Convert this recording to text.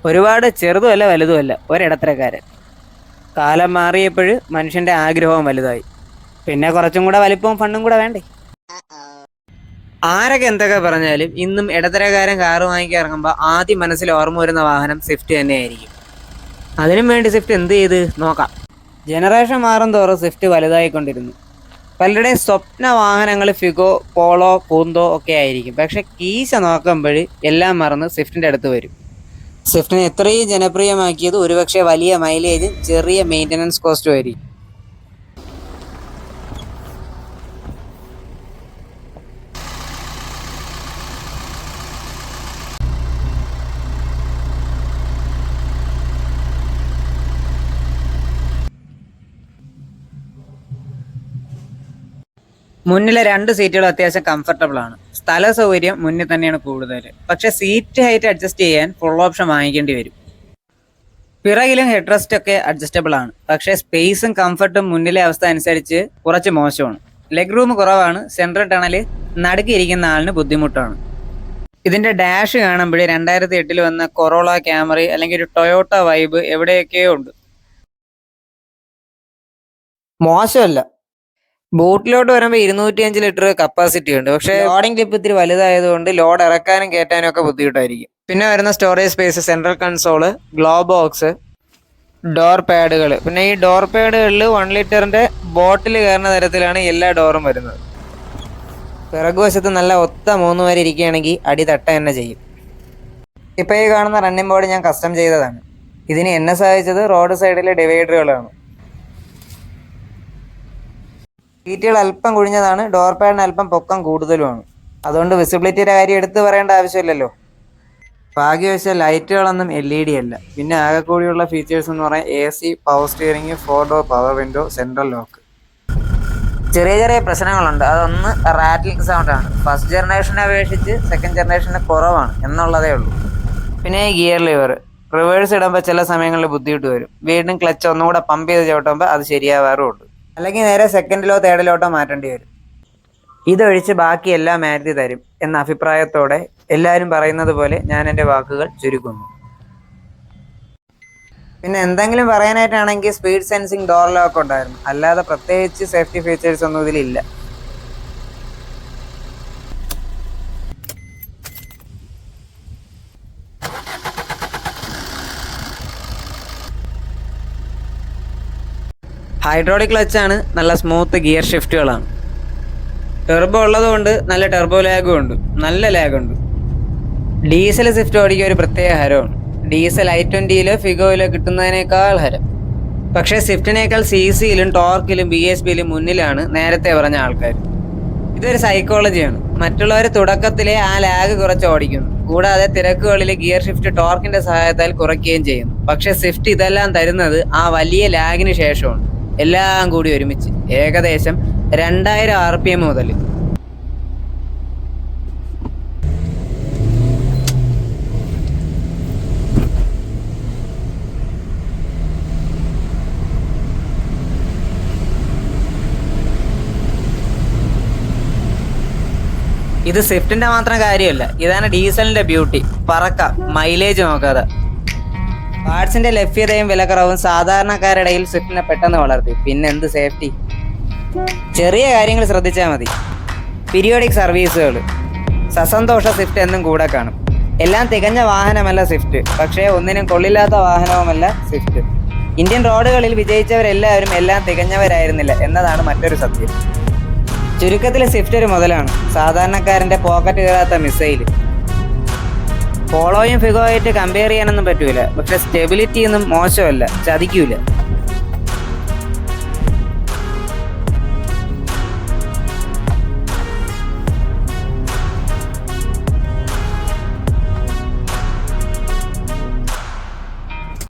ഒരുപാട് ചെറുതുമല്ല വലുതുമല്ല, ഒരിടത്തരക്കാരൻ. കാലം മാറിയപ്പോൾ മനുഷ്യൻ്റെ ആഗ്രഹവും വലുതായി. പിന്നെ കുറച്ചും കൂടെ വലിപ്പവും ഫണ്ടും കൂടെ വേണ്ടേ? ആരൊക്കെ എന്തൊക്കെ പറഞ്ഞാലും ഇന്നും ഇടത്തരക്കാരൻ കാറ് വാങ്ങിക്കാൻ ഇറങ്ങുമ്പോൾ ആദ്യം മനസ്സിൽ ഓർമ്മ വരുന്ന വാഹനം സ്വിഫ്റ്റ് തന്നെയായിരിക്കും. അതിനും വേണ്ടി സ്വിഫ്റ്റ് എന്ത് ചെയ്ത് നോക്കാം. ജനറേഷൻ മാറും തോറും സ്വിഫ്റ്റ് വലുതായിക്കൊണ്ടിരുന്നു. പലരുടെയും സ്വപ്ന വാഹനങ്ങൾ ഫിഗോ, പോളോ, പൂന്തോ ഒക്കെ ആയിരിക്കും. പക്ഷെ കീശ നോക്കുമ്പോൾ എല്ലാം മറന്ന് സ്വിഫ്റ്റിൻ്റെ അടുത്ത് വരും. സ്വിഫ്റ്റിനെ എത്രയും ജനപ്രിയമാക്കിയത് ഒരുപക്ഷെ വലിയ മൈലേജും ചെറിയ മെയിൻ്റനൻസ് കോസ്റ്റും ആയിരിക്കും. മുന്നിലെ 2 സീറ്റുകൾ അത്യാവശ്യം കംഫർട്ടബിൾ ആണ്. സ്ഥല സൗകര്യം മുന്നിൽ തന്നെയാണ് കൂടുതൽ. പക്ഷെ സീറ്റ് ഹൈറ്റ് അഡ്ജസ്റ്റ് ചെയ്യാൻ ഫുൾ ഓപ്ഷൻ വാങ്ങിക്കേണ്ടി വരും. പിറകിലും ഹെഡ് റെസ്റ്റ് ഒക്കെ അഡ്ജസ്റ്റബിൾ ആണ്. പക്ഷേ സ്പേസും കംഫർട്ടും മുന്നിലെ അവസ്ഥ അനുസരിച്ച് കുറച്ച് മോശമാണ്. ലെഗ് റൂം കുറവാണ്. സെൻട്രൽ ടണല് നടുക്കിയിരിക്കുന്ന ആളിന് ബുദ്ധിമുട്ടാണ്. ഇതിന്റെ ഡാഷ് കാണുമ്പോഴേ 2008 വന്ന കൊറോള ക്യാമറി അല്ലെങ്കിൽ ഒരു ടൊയോട്ട വൈബ് എവിടെയൊക്കെയോ ഉണ്ട്. മോശമല്ല. ബോട്ടിലോട്ട് വരുമ്പോൾ 205 ലിറ്റർ കപ്പാസിറ്റി ഉണ്ട്. പക്ഷേ ലോഡിംഗ് ക്ലിപ്പ് ഇത്തിരി വലുതായതുകൊണ്ട് ലോഡ് ഇറക്കാനും കയറ്റാനും ഒക്കെ ബുദ്ധിമുട്ടായിരിക്കും. പിന്നെ വരുന്ന storage space, central console, glow box, door പാഡുകൾ. പിന്നെ ഈ ഡോർ പാഡുകളിൽ 1 ലിറ്ററിന്റെ ബോട്ടിൽ കയറുന്ന തരത്തിലാണ് എല്ലാ ഡോറും വരുന്നത്. പിറകുവശത്ത് നല്ല ഒത്ത 3 വരെ ഇരിക്കുകയാണെങ്കിൽ അടി തട്ട തന്നെ ചെയ്യും. ഇപ്പോൾ ഈ കാണുന്ന റണ്ണിംഗ് ബോർഡ് ഞാൻ കസ്റ്റം ചെയ്തതാണ്. ഇതിന് എന്നെ സഹായിച്ചത് റോഡ് സൈഡിലെ ഡിവൈഡറുകളാണ്. സീറ്റുകൾ അല്പം കുഴിഞ്ഞതാണ്. ഡോർ പാഡിന് അല്പം പൊക്കം കൂടുതലുമാണ്. അതുകൊണ്ട് വിസിബിലിറ്റിയുടെ കാര്യം എടുത്തു പറയേണ്ട ആവശ്യമില്ലല്ലോ. ഭാഗ്യവശാൽ ലൈറ്റുകളൊന്നും LED അല്ല. പിന്നെ ആകെ കൂടിയുള്ള ഫീച്ചേഴ്സ് എന്ന് പറയാൻ AC, power steering, 4 door power window, central lock. ചെറിയ ചെറിയ പ്രശ്നങ്ങളുണ്ട്. അതൊന്ന് റാറ്റ്ലിംഗ് സൗണ്ടാണ്. ഫസ്റ്റ് ജനറേഷനെ അപേക്ഷിച്ച് സെക്കൻഡ് ജനറേഷന് കുറവാണ് എന്നുള്ളതേ ഉള്ളൂ. പിന്നെ ഗിയർ ലിവർ റിവേഴ്സ് ഇടുമ്പോൾ ചില സമയങ്ങളിൽ ബുദ്ധിമുട്ട് വരും. വീണ്ടും ക്ലച്ച് ഒന്നുകൂടെ പമ്പ് ചെയ്ത് ചവിട്ടുമ്പോൾ അത് ശരിയാവാറുമുണ്ട്. അല്ലെങ്കിൽ നേരെ സെക്കൻഡിലോ തേർഡിലോട്ടോ മാറ്റേണ്ടി വരും. ഇതൊഴിച്ച് ബാക്കി എല്ലാം മാറ്റി തരും എന്ന അഭിപ്രായത്തോടെ എല്ലാവരും പറയുന്നത് പോലെ ഞാൻ എൻ്റെ വാക്കുകൾ ചുരുക്കുന്നു. പിന്നെ എന്തെങ്കിലും പറയാനായിട്ടാണെങ്കിൽ സ്പീഡ് സെൻസിങ് ഡോർ ലോക്ക് ഉണ്ടായിരുന്നു. അല്ലാതെ പ്രത്യേകിച്ച് സേഫ്റ്റി ഫീച്ചേഴ്സ് ഒന്നും ഇതിലില്ല. ഹൈഡ്രോളിക് ക്ലച്ചാണ്. നല്ല സ്മൂത്ത് ഗിയർ ഷിഫ്റ്റുകളാണ്. ടെർബോ ഉള്ളതുകൊണ്ട് നല്ല ടെർബോ ലാഗും ഉണ്ട്. നല്ല ലാഗുണ്ട്. ഡീസൽ സ്വിഫ്റ്റ് ഓടിക്കുക ഒരു പ്രത്യേക ഹരമാണ്. ഡീസൽ i20 ഫിഗോയിലോ കിട്ടുന്നതിനേക്കാൾ ഹരം. പക്ഷേ സ്വിഫ്റ്റിനേക്കാൾ CCയിലും ടോർക്കിലും BSPയിലും മുന്നിലാണ് നേരത്തെ പറഞ്ഞ ആൾക്കാർ. ഇതൊരു സൈക്കോളജിയാണ്. മറ്റുള്ളവർ തുടക്കത്തിലെ ആ ലാഗ് കുറച്ച് ഓടിക്കുന്നു. കൂടാതെ തിരക്കുകളിൽ ഗിയർ ഷിഫ്റ്റ് ടോർക്കിന്റെ സഹായത്താൽ കുറയ്ക്കുകയും ചെയ്യുന്നു. പക്ഷേ സ്വിഫ്റ്റ് ഇതെല്ലാം തരുന്നത് ആ വലിയ ലാഗിന് ശേഷമാണ്. എല്ലാം കൂടി ഒരുമിച്ച് ഏകദേശം 2000 RPM മുതൽ. ഇത് സ്വിഫ്റ്റിന്റെ മാത്രം കാര്യമല്ല. ഇതാണ് ഡീസലിന്റെ ബ്യൂട്ടി. പറക്കാം, മൈലേജ് നോക്കാതെ. പാർട്സിന്റെ ലഭ്യതയും വിലക്കുറവും സാധാരണക്കാരുടെ ഇടയിൽ സ്വിഫ്റ്റിനെ പെട്ടെന്ന് വളർത്തി. പിന്നെ എന്ത് സേഫ്റ്റി. ചെറിയ കാര്യങ്ങൾ ശ്രദ്ധിച്ചാൽ മതി. പീരിയോഡിക് സർവീസുകൾ. സസന്തോഷ സ്വിഫ്റ്റ് എന്നും കൂടെ കാണും. എല്ലാം തികഞ്ഞ വാഹനമല്ല സ്വിഫ്റ്റ്. പക്ഷേ ഒന്നിനും കൊള്ളില്ലാത്ത വാഹനവുമല്ല സ്വിഫ്റ്റ്. ഇന്ത്യൻ റോഡുകളിൽ വിജയിച്ചവരെല്ലാവരും എല്ലാം തികഞ്ഞവരായിരുന്നില്ല എന്നതാണ് മറ്റൊരു സത്യം. ചുരുക്കത്തിൽ സ്വിഫ്റ്റ് ഒരു മുതലാണ്. സാധാരണക്കാരൻ്റെ പോക്കറ്റ് കയറാത്ത മിസൈൽ. പോളോയും ഫിഗോയായിട്ട് കമ്പയർ ചെയ്യാനൊന്നും പറ്റൂല. പക്ഷെ സ്റ്റെബിലിറ്റി ഒന്നും മോശമല്ല, ചതിക്കൂല.